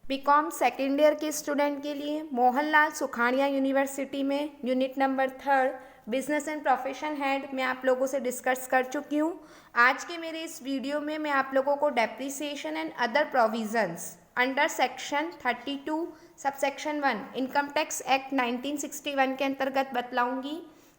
BCom second year के student के लिए मोहनलाल सुखाड़िया यूनिवर्सिटी में unit number 3 business and profession head मैं आप लोगों से डिस्कस कर चुकी हूँ। आज के मेरे इस वीडियो में मैं आप लोगों को depreciation and other provisions under section 32 subsection 1 income tax act 1961 के अंतर्गत बतलाऊंगी।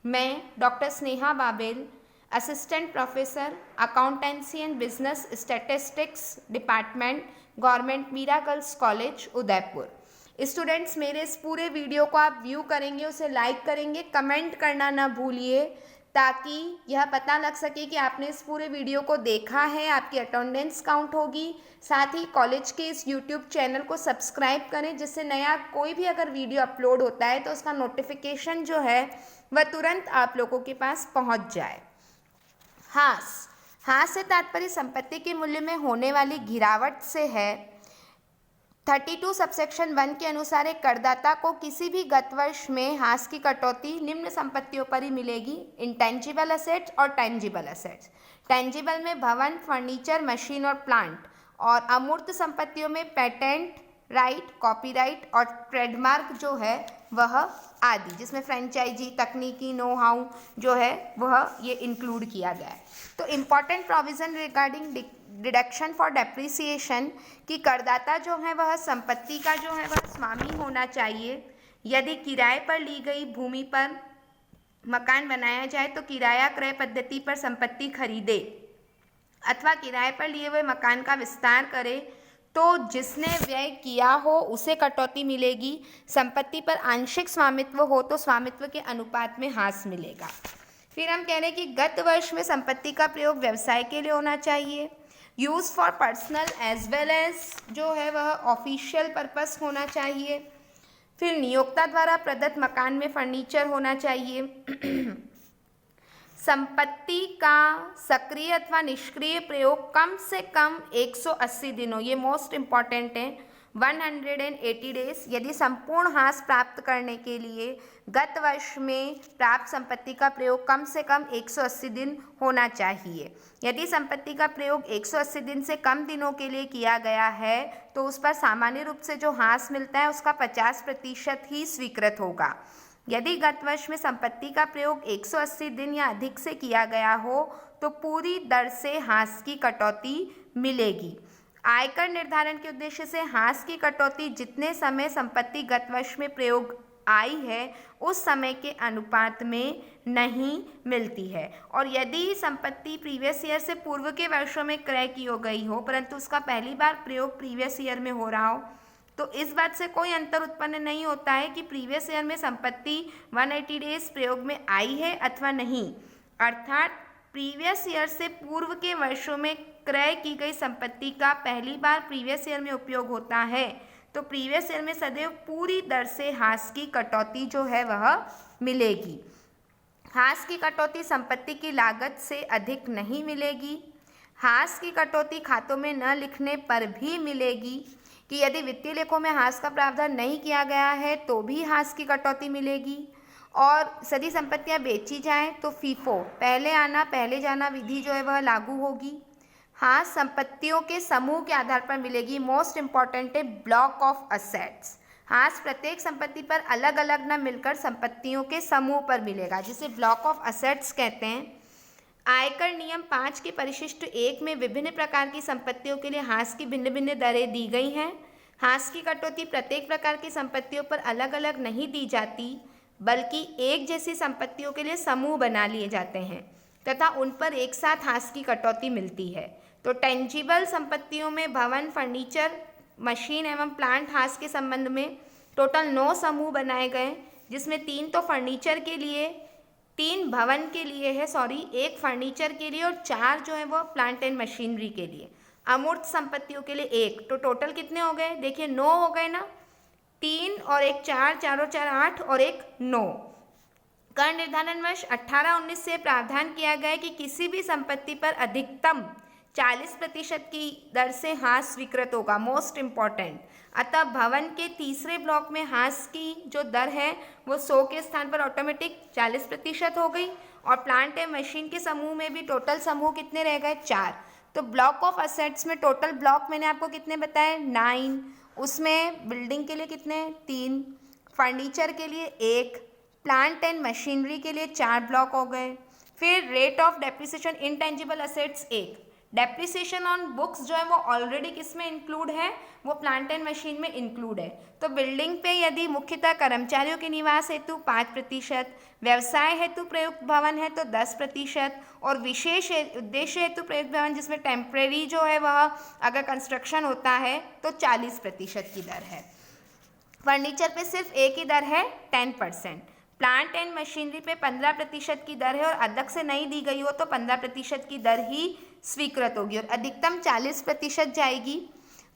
मैं doctor Sneha Babel, assistant professor accountancy and business statistics department, government Meera girls college Udaipur. Students, मेरे इस पूरे वीडियो को आप व्यू करेंगे, उसे लाइक करेंगे, कमेंट करना ना भूलिए ताकि यह पता लग सके कि आपने इस पूरे वीडियो को देखा है, आपकी अटेंडेंस काउंट होगी। साथ ही कॉलेज के इस यूट्यूब चैनल को सब्सक्राइब करें जिससे नया कोई भी अगर वीडियो अपलोड होता है तो उसका नोटिफिकेशन जो है वह तुरंत आप लोगों के पास पहुंच जाए। ह्रास से तात्पर्य संपत्ति के मूल्य में होने वाली गिरावट से है। 32 सबसेक्शन 1 के अनुसार एक करदाता को किसी भी गत वर्ष में ह्रास की कटौती निम्न संपत्तियों पर ही मिलेगी: इंटेंजिबल असेट्स और टेंजिबल असेट्स। टेंजिबल में भवन, फर्नीचर, मशीन और प्लांट, और अमूर्त संपत्तियों में पेटेंट राइट, कॉपीराइट और ट्रेडमार्क जो है वह आदि, जिसमें फ्रेंचाइजी, तकनीकी नो हाउ जो है वह ये इंक्लूड किया गया है। तो important provision regarding deduction for depreciation कि करदाता जो है वह संपत्ति का जो है वह स्वामी होना चाहिए। यदि किराए पर ली गई भूमि पर मकान बनाया जाए तो किराया क्रय पद्धति पर संपत्ति खरीदे अथवा किराए पर लिए हुए मकान का विस्तार करे तो जिसने व्यय किया हो उसे कटौती मिलेगी। संपत्ति पर आंशिक स्वामित्व हो तो स्वामित्व के अनुपात में ह्रास मिलेगा। फिर हम कह रहे हैं कि गत वर्ष में संपत्ति का प्रयोग व्यवसाय के लिए होना चाहिए। Use for personal as well as जो है वह ऑफिशियल पर्पस होना चाहिए। फिर नियोक्ता द्वारा प्रदत्त मकान में फर्नीचर होना चाहिए। संपत्ति का सक्रिय अथवा निष्क्रिय प्रयोग कम से कम 180 दिनों, ये मोस्ट इम्पॉर्टेंट है, 180 डेज। यदि संपूर्ण ह्रास प्राप्त करने के लिए गत वर्ष में प्राप्त संपत्ति का प्रयोग कम से कम 180 दिन होना चाहिए। यदि संपत्ति का प्रयोग 180 दिन से कम दिनों के लिए किया गया है तो उस पर सामान्य रूप से जो ह्रास मिलता है उसका 50% ही स्वीकृत होगा। यदि गत वर्ष में संपत्ति का प्रयोग 180 दिन या अधिक से किया गया हो तो पूरी दर से ह्रास की कटौती मिलेगी। आयकर निर्धारण के उद्देश्य से ह्रास की कटौती जितने समय संपत्ति गत वर्ष में प्रयोग आई है उस समय के अनुपात में नहीं मिलती है। और यदि संपत्ति प्रीवियस ईयर से पूर्व के वर्षों में क्रय की हो गई हो परंतु उसका पहली बार प्रयोग प्रीवियस ईयर में हो रहा हो तो इस बात से कोई अंतर उत्पन्न नहीं होता है कि प्रीवियस ईयर में संपत्ति 180 डेज प्रयोग में आई है अथवा नहीं। अर्थात प्रीवियस ईयर से पूर्व के वर्षों में क्रय की गई संपत्ति का पहली बार प्रीवियस ईयर में उपयोग होता है तो प्रीवियस ईयर में सदैव पूरी दर से ह्रास की कटौती जो है वह मिलेगी। ह्रास की कटौती संपत्ति की लागत से अधिक नहीं मिलेगी। ह्रास की कटौती खातों में न लिखने पर भी मिलेगी कि यदि वित्तीय लेखों में ह्रास का प्रावधान नहीं किया गया है तो भी ह्रास की कटौती मिलेगी। और सभी संपत्तियां बेची जाएं तो फीफो, पहले आना पहले जाना विधि जो है वह लागू होगी। ह्रास संपत्तियों के समूह के आधार पर मिलेगी। मोस्ट इम्पॉर्टेंट है ब्लॉक ऑफ असेट्स। ह्रास प्रत्येक संपत्ति पर अलग अलग न मिलकर संपत्तियों के समूह पर मिलेगा जिसे ब्लॉक ऑफ असेट्स कहते हैं। आयकर नियम 5 के परिशिष्ट 1 में विभिन्न प्रकार की संपत्तियों के लिए ह्रास की भिन्न भिन्न दरें दी गई हैं। ह्रास की कटौती प्रत्येक प्रकार की संपत्तियों पर अलग अलग नहीं दी जाती बल्कि एक जैसी संपत्तियों के लिए समूह बना लिए जाते हैं तथा उन पर एक साथ ह्रास की कटौती मिलती है। तो टेंजिबल संपत्तियों में भवन, फर्नीचर, मशीन एवं प्लांट ह्रास के संबंध में टोटल 9 समूह बनाए गए जिसमें 3 तो फर्नीचर के लिए, 3 भवन के लिए है, 1 फर्नीचर के लिए और 4 जो है वो प्लांट एंड मशीनरी के लिए। अमूर्त संपत्तियों के लिए 1। तो टोटल कितने हो गए? देखिए 9 हो गए ना, 3 और 1 4, 4 और 4 8 और 1 9। कर निर्धारण वर्ष 18-19 से प्रावधान किया गया है कि किसी भी संपत्ति पर अधिकतम 40% की दर से ह्रास स्वीकृत होगा। Most important. अतः भवन के तीसरे ब्लॉक में ह्रास की जो दर है वो 100 के स्थान पर ऑटोमेटिक 40% हो गई और प्लांट एंड मशीन के समूह में भी टोटल समूह कितने रह गए? 4। तो ब्लॉक ऑफ असेट्स में टोटल ब्लॉक मैंने आपको कितने बताए? 9। उसमें बिल्डिंग के लिए कितने, 3, फर्नीचर के लिए 1, प्लांट एंड मशीनरी के लिए 4 ब्लॉक हो गए। फिर rate of depreciation intangible assets 1, depreciation on books जो है वो ऑलरेडी किस में इंक्लूड है, वो प्लांट एंड मशीन में इंक्लूड है। तो बिल्डिंग पे यदि मुख्यतः कर्मचारियों के निवास हेतु 5%, व्यवसाय हेतु प्रयुक्त भवन है तो 10%, और विशेष उद्देश्य हेतु प्रयुक्त भवन जिसमें टेम्परेरी जो है वह अगर कंस्ट्रक्शन होता है तो 40% की दर है। फर्नीचर पे सिर्फ एक ही दर है 10%, प्लांट एंड मशीनरी पे 15% की दर है, और अधिक से नहीं दी गई हो तो 15% की दर ही स्वीकृत होगी, और अधिकतम 40% जाएगी।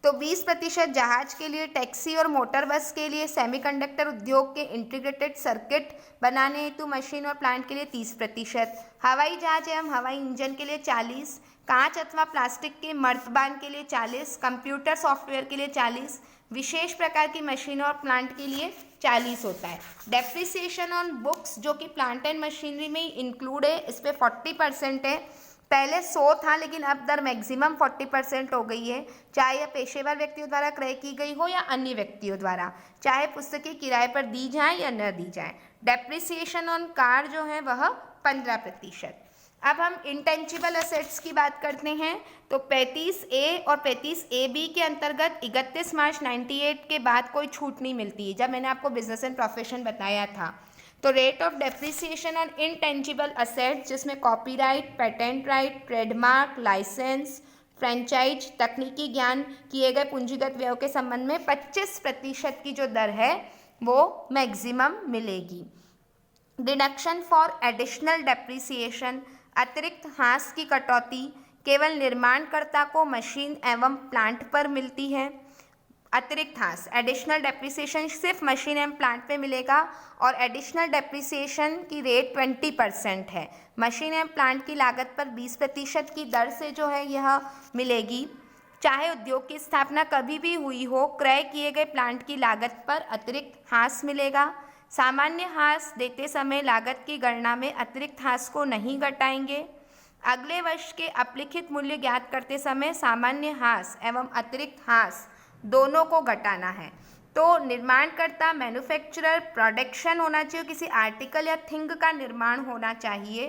तो 20% जहाज के लिए, टैक्सी और मोटर बस के लिए, सेमीकंडक्टर उद्योग के इंटीग्रेटेड सर्किट बनाने हेतु मशीन और प्लांट के लिए 30%, हवाई जहाज एवं हवाई इंजन के लिए 40%, कांच अथवा प्लास्टिक के मर्तबान के लिए 40%, कंप्यूटर सॉफ्टवेयर के लिए 40%, विशेष प्रकार की मशीनों और प्लांट के लिए 40 होता है। डेप्रिसिएशन ऑन बुक्स जो कि प्लांट एंड मशीनरी में इंक्लूड है, इस पर 40% है। पहले 100 था लेकिन अब दर मैक्सिमम 40% हो गई है, चाहे यह पेशेवर व्यक्तियों द्वारा क्रय की गई हो या अन्य व्यक्तियों द्वारा, चाहे पुस्तकें किराए पर दी जाएं या न दी जाएं। डेप्रिसिएशन ऑन कार जो है वह 15%। अब हम इंटेंजिबल असेट्स की बात करते हैं। तो 35A और 35AB के अंतर्गत 31 मार्च 98 के बाद कोई छूट नहीं मिलती है, जब मैंने आपको बिजनेस एंड प्रोफेशन बताया था। तो rate of depreciation on intangible assets जिसमें copyright, patent right, trademark, licence, franchise, तकनीकी ज्ञान, किए गए पूंजीगत व्ययों के संबंध में 25% की जो दर है वो मैक्सिमम मिलेगी। डिडक्शन फॉर एडिशनल डेप्रिसिएशन, अतिरिक्त ह्रास की कटौती केवल निर्माणकर्ता को मशीन एवं प्लांट पर मिलती है। अतिरिक्त ह्रास, एडिशनल डेप्रिसिएशन सिर्फ मशीन एवं प्लांट पे मिलेगा, और एडिशनल डेप्रिसिएशन की रेट 20% है। मशीन एवं प्लांट की लागत पर 20% की दर से जो है यह मिलेगी। चाहे उद्योग की स्थापना कभी भी हुई हो, क्रय किए गए प्लांट की लागत पर अतिरिक्त ह्रास मिलेगा। सामान्य ह्रास देते समय लागत की गणना में अतिरिक्त ह्रास को नहीं घटाएंगे। अगले वर्ष के अपलिखित मूल्य ज्ञात करते समय सामान्य ह्रास एवं अतिरिक्त ह्रास दोनों को घटाना है। तो निर्माणकर्ता, मैन्युफैक्चरर, प्रोडक्शन होना चाहिए, किसी आर्टिकल या थिंग का निर्माण होना चाहिए,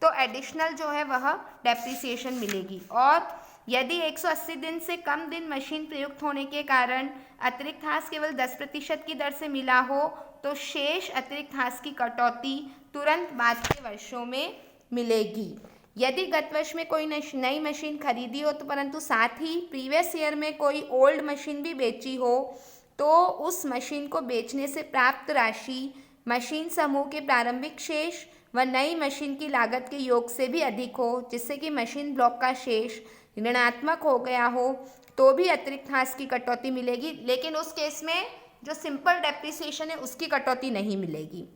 तो एडिशनल जो है वह डेप्रिसिएशन मिलेगी। और यदि 180 दिन से कम दिन मशीन प्रयुक्त होने के कारण अतिरिक्त ह्रास केवल 10% की दर से मिला हो तो शेष अतिरिक्त ह्रास की कटौती तुरंत बाद के वर्षों में मिलेगी। यदि गत वर्ष में कोई नई मशीन खरीदी हो तो परंतु साथ ही प्रीवियस ईयर में कोई ओल्ड मशीन भी बेची हो तो उस मशीन को बेचने से प्राप्त राशि मशीन समूह के प्रारंभिक शेष व नई मशीन की लागत के योग से भी अधिक हो, जिससे कि मशीन ब्लॉक का शेष ऋणात्मक हो गया हो, तो भी अतिरिक्त ह्रास की कटौती मिलेगी। लेकिन उस केस में जो सिंपल डेप्रिसिएशन है उसकी कटौती नहीं मिलेगी।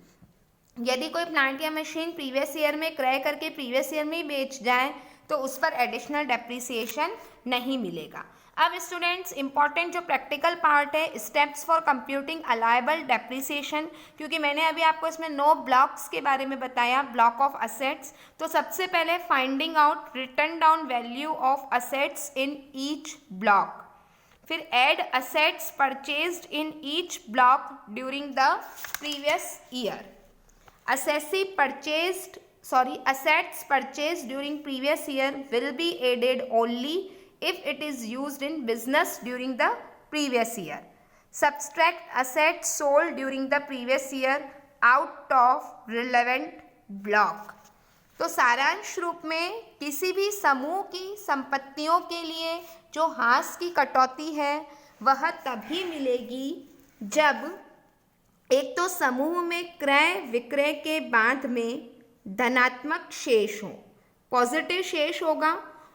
यदि कोई प्लांट या मशीन प्रीवियस ईयर में क्रय करके प्रीवियस ईयर में ही बेच जाए तो उस पर एडिशनल डेप्रिसिएशन नहीं मिलेगा। अब स्टूडेंट्स इंपॉर्टेंट जो प्रैक्टिकल पार्ट है, स्टेप्स फॉर कंप्यूटिंग अलायबल डेप्रिसिएशन, क्योंकि मैंने अभी आपको इसमें 9 ब्लॉक्स के बारे में बताया, ब्लॉक ऑफ असेट्स। तो सबसे पहले finding out written down value of assets in each block, फिर add assets purchased in each block during the previous year. Assets purchased during previous year will be added only if it is used in business during the previous year. Subtract assets sold during the previous year out of relevant block. तो सारांश रूप में किसी भी समूह की संपत्तियों के लिए जो ह्रास की कटौती है वह तभी मिलेगी जब एक तो समूह में क्रय विक्रय के बाद में धनात्मक शेष हो, पॉजिटिव शेष होगा,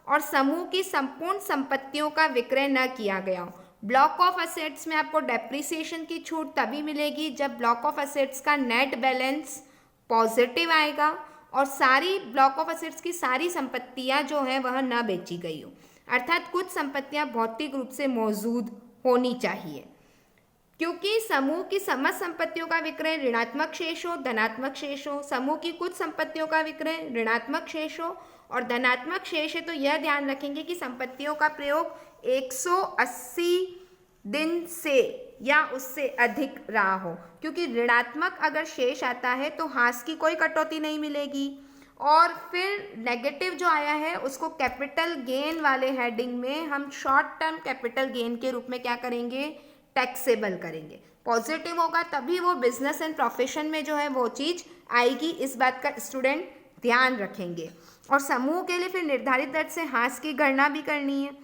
और समूह की संपूर्ण संपत्तियों का विक्रय न किया गया हो। ब्लॉक ऑफ असेट्स में आपको डेप्रिसिएशन की छूट तभी मिलेगी जब ब्लॉक ऑफ असेट्स का नेट बैलेंस पॉजिटिव आएगा और सारी ब्लॉक ऑफ असेट्स की सारी संपत्तियां जो है वह न बेची गई हो, अर्थात कुछ संपत्तियां भौतिक रूप से मौजूद होनी चाहिए। क्योंकि समूह की समस्त संपत्तियों का विक्रय ऋणात्मक शेष हो, धनात्मक शेष हो, समूह की कुछ संपत्तियों का विक्रय ऋणात्मक शेष हो और धनात्मक शेष है, तो यह ध्यान रखेंगे कि संपत्तियों का प्रयोग 180 दिन से या उससे अधिक रहा हो, क्योंकि ऋणात्मक अगर शेष आता है तो हास की कोई कटौती नहीं मिलेगी। और फिर नेगेटिव जो आया है उसको कैपिटल गेन वाले हेडिंग में हम शॉर्ट टर्म कैपिटल गेन के रूप में क्या करेंगे, टैक्सेबल करेंगे। पॉजिटिव होगा तभी वो बिजनेस एंड प्रोफेशन में जो है वो चीज़ आएगी, इस बात का स्टूडेंट ध्यान रखेंगे। और समूह के लिए फिर निर्धारित दर से हास की गणना भी करनी है।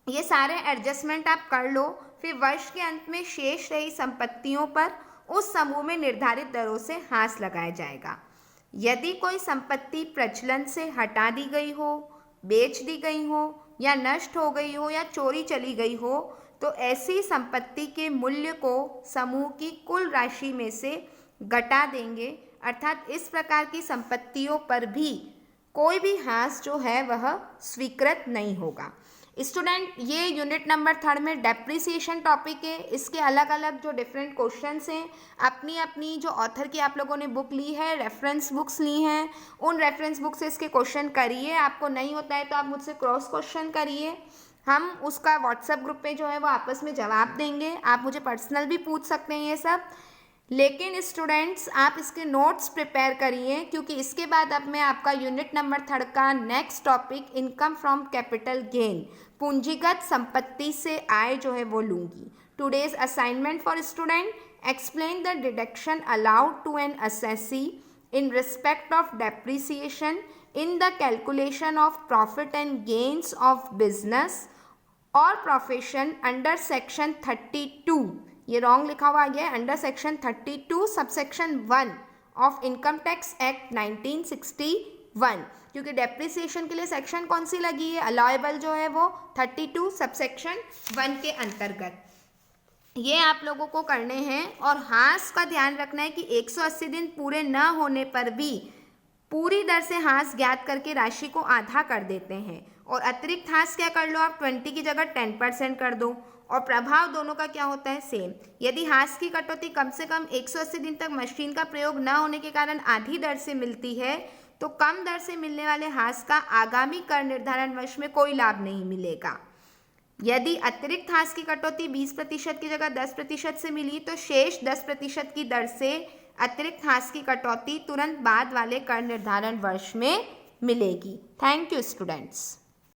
ये सारे एडजस्टमेंट आप कर लो, फिर वर्ष के अंत में शेष रही संपत्तियों पर उस समूह में निर्धारित दरों से हास लगाया जाएगा। यदि कोई संपत्ति प्रचलन से हटा दी गई हो, बेच दी गई हो या नष्ट हो गई हो या चोरी चली गई हो, तो ऐसी संपत्ति के मूल्य को समूह की कुल राशि में से घटा देंगे। अर्थात इस प्रकार की संपत्तियों पर भी कोई भी हास जो है वह स्वीकृत नहीं होगा। स्टूडेंट, ये यूनिट नंबर 3 में डेप्रिसिएशन टॉपिक है। इसके अलग अलग जो डिफरेंट क्वेश्चंस हैं, अपनी अपनी जो ऑथर की आप लोगों ने बुक ली है, रेफरेंस बुक्स ली हैं, उन रेफरेंस बुक से इसके क्वेश्चन करिए। आपको नहीं होता है तो आप मुझसे क्रॉस क्वेश्चन करिए, हम उसका व्हाट्सएप ग्रुप पे जो है वो आपस में जवाब देंगे। आप मुझे पर्सनल भी पूछ सकते हैं ये सब। लेकिन स्टूडेंट्स, आप इसके नोट्स प्रिपेयर करिए, क्योंकि इसके बाद अब मैं आपका यूनिट नंबर 3 का next topic income from capital gain, पूंजीगत संपत्ति से आय जो है वो लूँगी। Today's assignment for student, explain the deduction allowed to an assessee in respect of depreciation in the calculation of profit and gains of business और प्रोफेशन अंडर सेक्शन 32, ये रॉन्ग लिखा हुआ है, under section 32 subsection 1 of income tax act 1961, क्योंकि depreciation के लिए section कौन सी लगी है, अलाउएबल जो है वो 32 सबसेक्शन 1 के अंतर्गत। ये आप लोगों को करने हैं। और हास का ध्यान रखना है कि 180 दिन पूरे न होने पर भी पूरी दर से हास ज्ञात करके राशि को आधा कर देते हैं। और अतिरिक्त हास क्या कर लो आप, 20 की जगह 10% कर दो। और प्रभाव दोनों का क्या होता है, सेम। यदि हास की कटौती कम से कम 180 दिन तक मशीन का प्रयोग न होने के कारण आधी दर से मिलती है, तो कम दर से मिलने वाले हास का आगामी कर निर्धारण वर्ष में कोई लाभ नहीं मिलेगा। यदि अतिरिक्त हास की कटौती 20% की जगह 10% से मिली, तो शेष 10% की दर से अतिरिक्त हास की कटौती तुरंत बाद वाले कर निर्धारण वर्ष में मिलेगी। Thank you students.